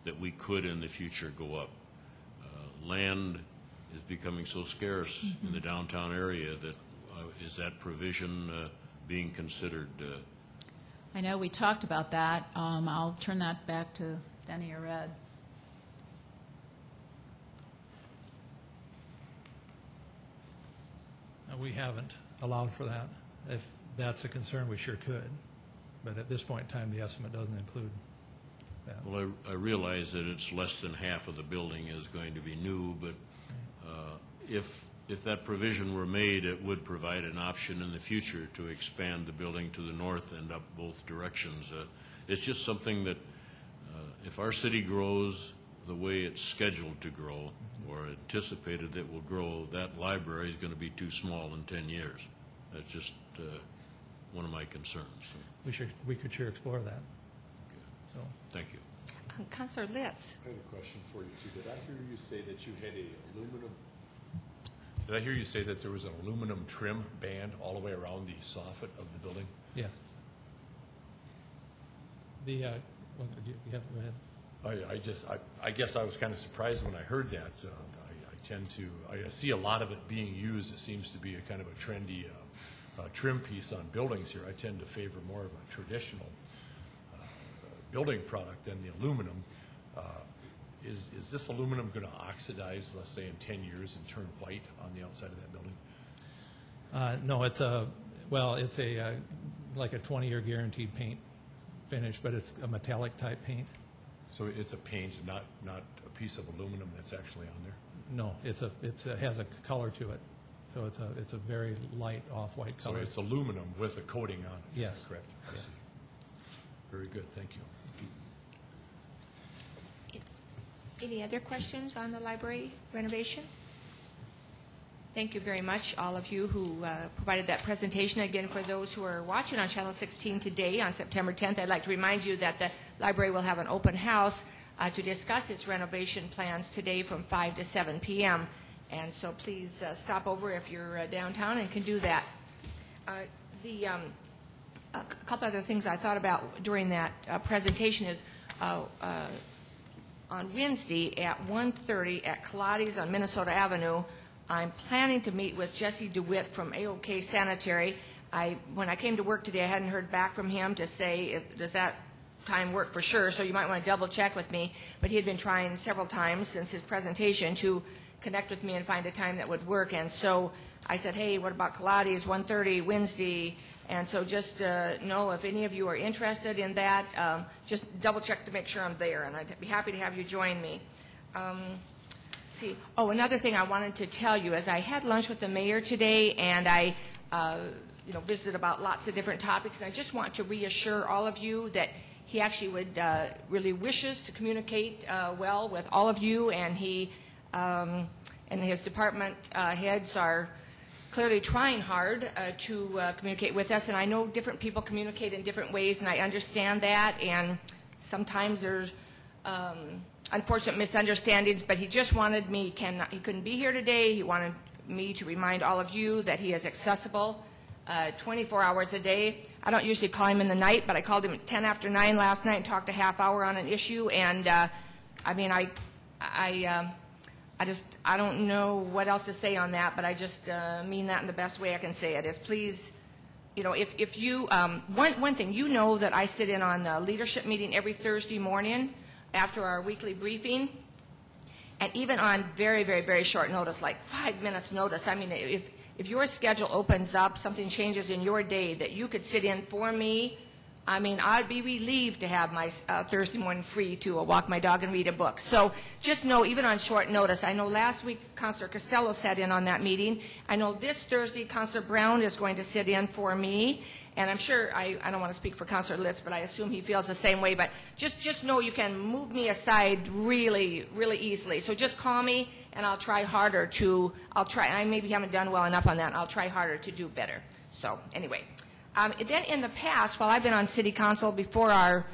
that we could in the future go up? Land is becoming so scarce in the downtown area that is that provision being considered? I know we talked about that. I'll turn that back to Denny or Ed. We haven't allowed for that. If that's a concern, we sure could. But at this point in time, the estimate doesn't include that. Well, I realize that it's less than half of the building is going to be new, but if that provision were made, it would provide an option in the future to expand the building to the north and up both directions. It's just something that if our city grows the way it's scheduled to grow or anticipated that will grow, that library is going to be too small in 10 years. That's just one of my concerns. We could sure explore that. Okay. So. Thank you. Councilor Litz. I have a question for you, too. Did I hear you say that you had Did I hear you say that there was an aluminum trim band all the way around the soffit of the building? Yes. Go ahead. I guess I was kind of surprised when I heard that. I see a lot of it being used. It seems to be a kind of a trendy trim piece on buildings here. I tend to favor more of a traditional building product than the aluminum. Is this aluminum going to oxidize, let's say, in 10 years and turn white on the outside of that building? No, it's like a 20-year guaranteed paint finish, but it's a metallic type paint. So it's a paint, not a piece of aluminum that's actually on there? No, it has a color to it. So it's a very light off-white color. So it's aluminum with a coating on it. Yes. Is that correct? I see. Very good. Thank you. Any other questions on the library renovation? Thank you very much, all of you who provided that presentation. Again, for those who are watching on Channel 16 today on September 10th, I'd like to remind you that the library will have an open house to discuss its renovation plans today from 5 to 7 p.m. And so please stop over if you're downtown and can do that. A couple other things I thought about during that presentation is on Wednesday at 1:30 at Kaladi's on Minnesota Avenue, I'm planning to meet with Jesse DeWitt from AOK Sanitary. When I came to work today, I hadn't heard back from him to say, does that time work for sure, so you might want to double check with me. But he had been trying several times since his presentation to connect with me and find a time that would work. And so I said, hey, what about Kaladi's 1:30 Wednesday? And so just know if any of you are interested in that, just double check to make sure I'm there, and I'd be happy to have you join me. See. Oh, another thing I wanted to tell you is I had lunch with the mayor today, and I visited about lots of different topics, and I just want to reassure all of you that he actually would really wishes to communicate well with all of you, and he and his department heads are clearly trying hard to communicate with us, and I know different people communicate in different ways, and I understand that, and sometimes there's unfortunate misunderstandings, but he just wanted me, he couldn't be here today, he wanted me to remind all of you that he is accessible 24 hours a day. I don't usually call him in the night, but I called him at 10 after 9 last night and talked a half hour on an issue, and I don't know what else to say on that, but I just mean that in the best way I can say it, is please, if you, one thing, that I sit in on a leadership meeting every Thursday morning after our weekly briefing, and even on very, very, very short notice, like 5 minutes notice, I mean, if your schedule opens up, something changes in your day that you could sit in for me, I mean, I'd be relieved to have my Thursday morning free to walk my dog and read a book. So just know, even on short notice, I know last week Councilor Costello sat in on that meeting. I know this Thursday Councilor Brown is going to sit in for me. And I'm sure, I don't want to speak for Councilor Litz, but I assume he feels the same way. But just know you can move me aside really, really easily. So just call me, and I'll try harder to, I maybe haven't done well enough on that, and I'll try harder to do better. So anyway. Then in the past, while I've been on City Council before our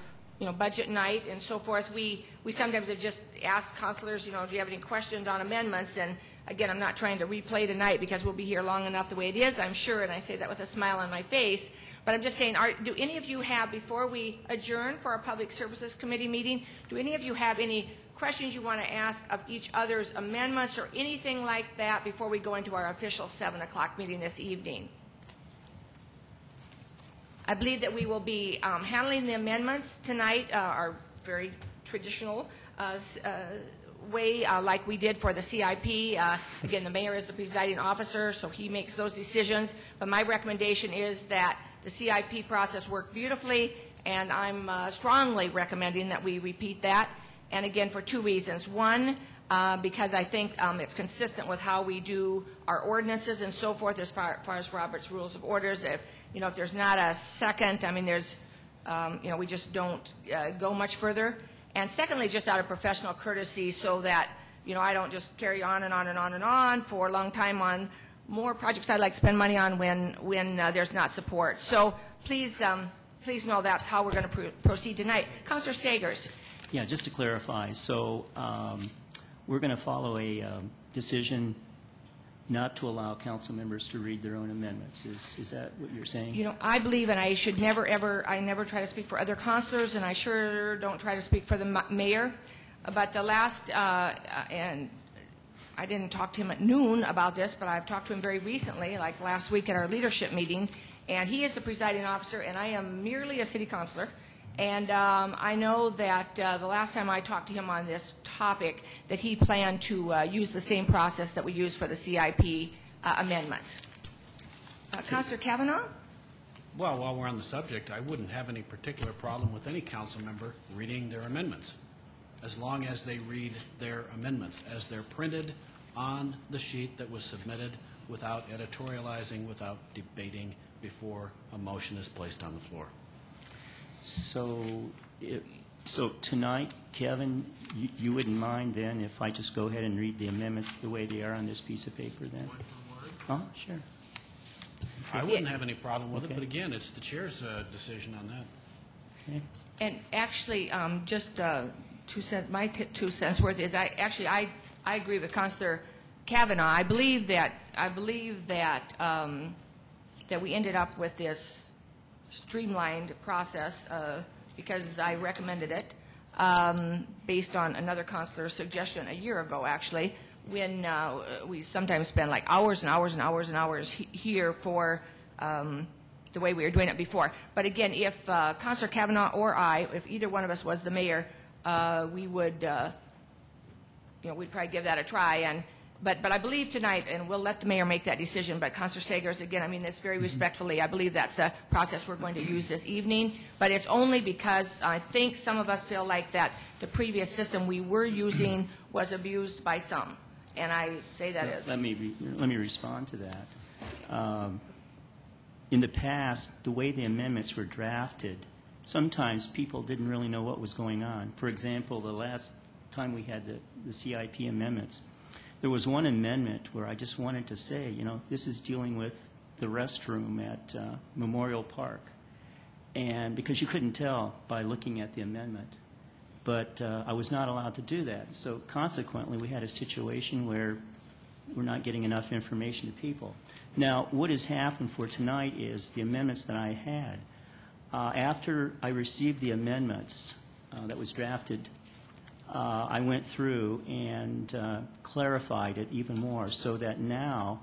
budget night and so forth, we sometimes have just asked councilors, do you have any questions on amendments? And again, I'm not trying to replay tonight because we'll be here long enough the way it is, I'm sure, and I say that with a smile on my face. But I'm just saying, do any of you have, before we adjourn for our Public Services Committee meeting, do any of you have any questions you want to ask of each other's amendments or anything like that before we go into our official 7 o'clock meeting this evening? I believe that we will be handling the amendments tonight, our very traditional way, like we did for the CIP. Again, the mayor is the presiding officer, so he makes those decisions. But my recommendation is that the CIP process worked beautifully, and I'm strongly recommending that we repeat that. And again, for two reasons. One, because I think it's consistent with how we do our ordinances and so forth as far as Robert's Rules of Orders. If there's not a second, I mean, there's, we just don't go much further. And secondly, just out of professional courtesy, so that, I don't just carry on and on and on and on for a long time on more projects I'd like to spend money on when there's not support. So please know that's how we're going to proceed tonight. Councilor Stagers. Yeah, just to clarify, so we're going to follow a decision not to allow council members to read their own amendments. Is that what you're saying? I believe, and I should I never try to speak for other councilors, and I sure don't try to speak for the mayor. But the last, and I didn't talk to him at noon about this, but I've talked to him very recently, like last week at our leadership meeting, and he is the presiding officer, and I am merely a city councilor. And I know that the last time I talked to him on this topic, that he planned to use the same process that we use for the CIP amendments. Councilor Kavanaugh? Well, while we're on the subject, I wouldn't have any particular problem with any council member reading their amendments, as long as they read their amendments as they're printed on the sheet that was submitted without editorializing, without debating before a motion is placed on the floor. So tonight, Kevin, you wouldn't mind then if I just go ahead and read the amendments the way they are on this piece of paper then? Oh, sure. I wouldn't have any problem with it, but again, it's the chair's decision on that. Okay. And actually, just 2 cents, my 2 cents worth is I agree with Councilor Kavanaugh, I believe that that we ended up with this streamlined process because I recommended it based on another counselor's suggestion a year ago, actually, when we sometimes spend like hours and hours and hours and hours here for the way we were doing it before. But again, if Counselor Kavanaugh or I, if either one of us was the mayor, we would, we'd probably give that a try. But I believe tonight, and we'll let the mayor make that decision, but Counselor Sagers, again, I mean this very respectfully, I believe that's the process we're going to use this evening, but it's only because I think some of us feel like that the previous system we were using was abused by some, and I say that is. Let me respond to that. In the past, the way the amendments were drafted, sometimes people didn't really know what was going on. For example, the last time we had the CIP amendments, there was one amendment where I just wanted to say, this is dealing with the restroom at Memorial Park, and because you couldn't tell by looking at the amendment. But I was not allowed to do that. So consequently, we had a situation where we're not getting enough information to people. Now, what has happened for tonight is the amendments that I had. After I received the amendments that was drafted, I went through and clarified it even more so that now,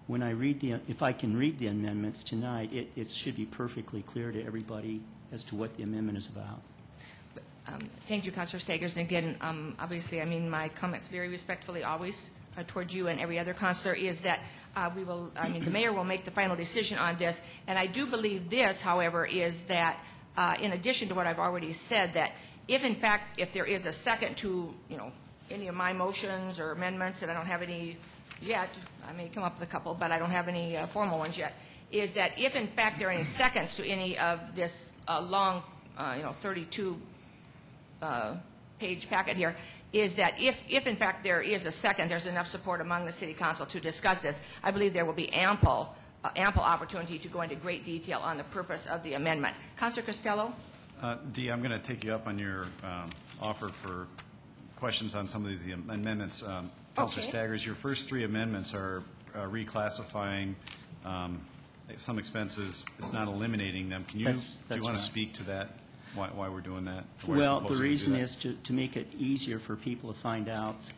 when I read if I can read the amendments tonight, it should be perfectly clear to everybody as to what the amendment is about. Thank you, Councilor Stagers. And again, obviously, I mean, my comments very respectfully always towards you and every other councilor is that the mayor will make the final decision on this. And I do believe this, however, is that in addition to what I've already said, that if there is a second to, any of my motions or amendments, and I don't have any yet, I may come up with a couple, but I don't have any formal ones yet, is that if in fact there are any seconds to any of this long, 32 page packet here, is that if in fact there is a second, there's enough support among the City Council to discuss this, I believe there will be ample opportunity to go into great detail on the purpose of the amendment. Councilor Costello? Dee, I'm going to take you up on your offer for questions on some of these amendments. Councilor Staggers, your first three amendments are reclassifying some expenses. It's not eliminating them. Can you, do you want to speak to that, why we're doing that? Well, the reason is to make it easier for people to find out.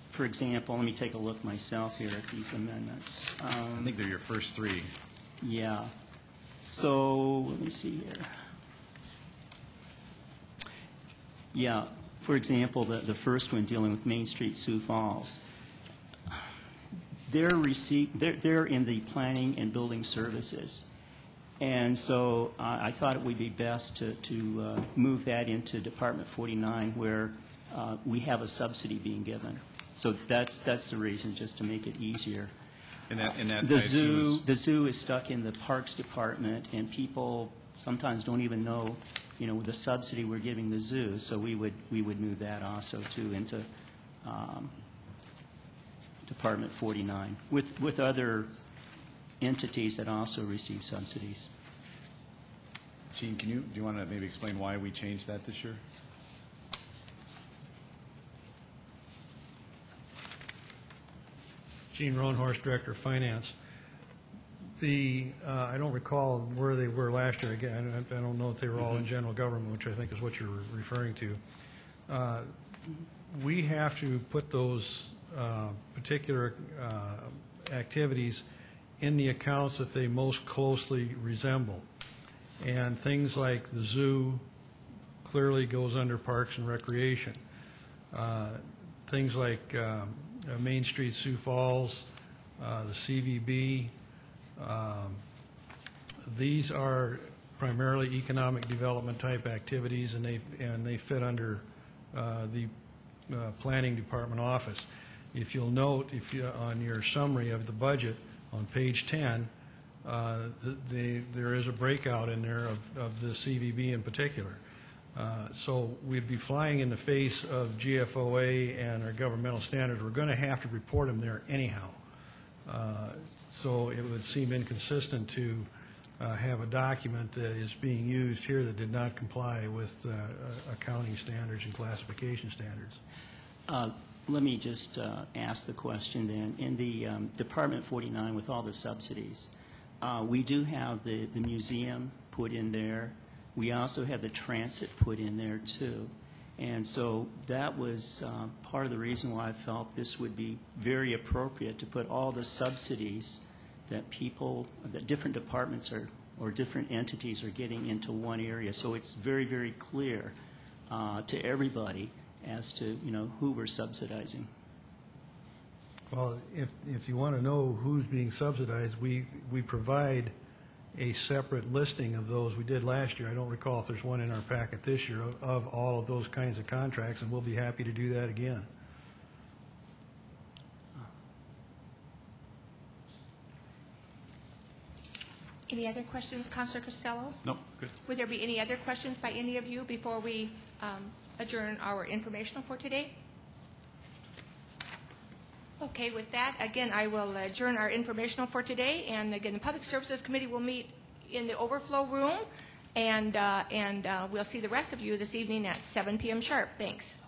For example, let me take a look myself here at these amendments. I think they're your first three. Yeah. So let me see here. Yeah, for example, the first one dealing with Main Street, Sioux Falls. They're in the planning and building services. And so I thought it would be best to move that into Department 49 where we have a subsidy being given. So that's the reason, just to make it easier. The zoo is stuck in the Parks Department, and people sometimes don't even know, the subsidy we're giving the zoo. So we would move that also too into Department 49 with other entities that also receive subsidies. Gene, do you want to maybe explain why we changed that this year? Gene Roanhorse, Director of Finance. I don't recall where they were last year. Again, I don't know if they were all in general government, which I think is what you're referring to. We have to put those particular activities in the accounts that they most closely resemble. And things like the zoo clearly goes under Parks and Recreation. Things like Main Street, Sioux Falls, the CVB. These are primarily economic development type activities, and they fit under the Planning Department office. If you'll note, on your summary of the budget on page 10, there is a breakout in there of the CVB in particular. So we'd be flying in the face of GFOA and our governmental standards. We're going to have to report them there anyhow. So it would seem inconsistent to have a document that is being used here that did not comply with accounting standards and classification standards. let me just ask the question then. In the Department 49 with all the subsidies, we do have the museum put in there. We also have the transit put in there too. And so that was part of the reason why I felt this would be very appropriate to put all the subsidies that that different departments or different entities are getting into one area. So it's very, very clear to everybody as to, who we're subsidizing. Well, if you want to know who's being subsidized, we provide a separate listing of those. We did last year. I don't recall if there's one in our packet this year of all of those kinds of contracts, and we'll be happy to do that again. Any other questions, Councilor Costello? No, good. Would there be any other questions by any of you before we adjourn our informational for today? Okay, with that, again, I will adjourn our informational for today. And again, the Public Services Committee will meet in the overflow room, and we'll see the rest of you this evening at 7 p.m. sharp. Thanks.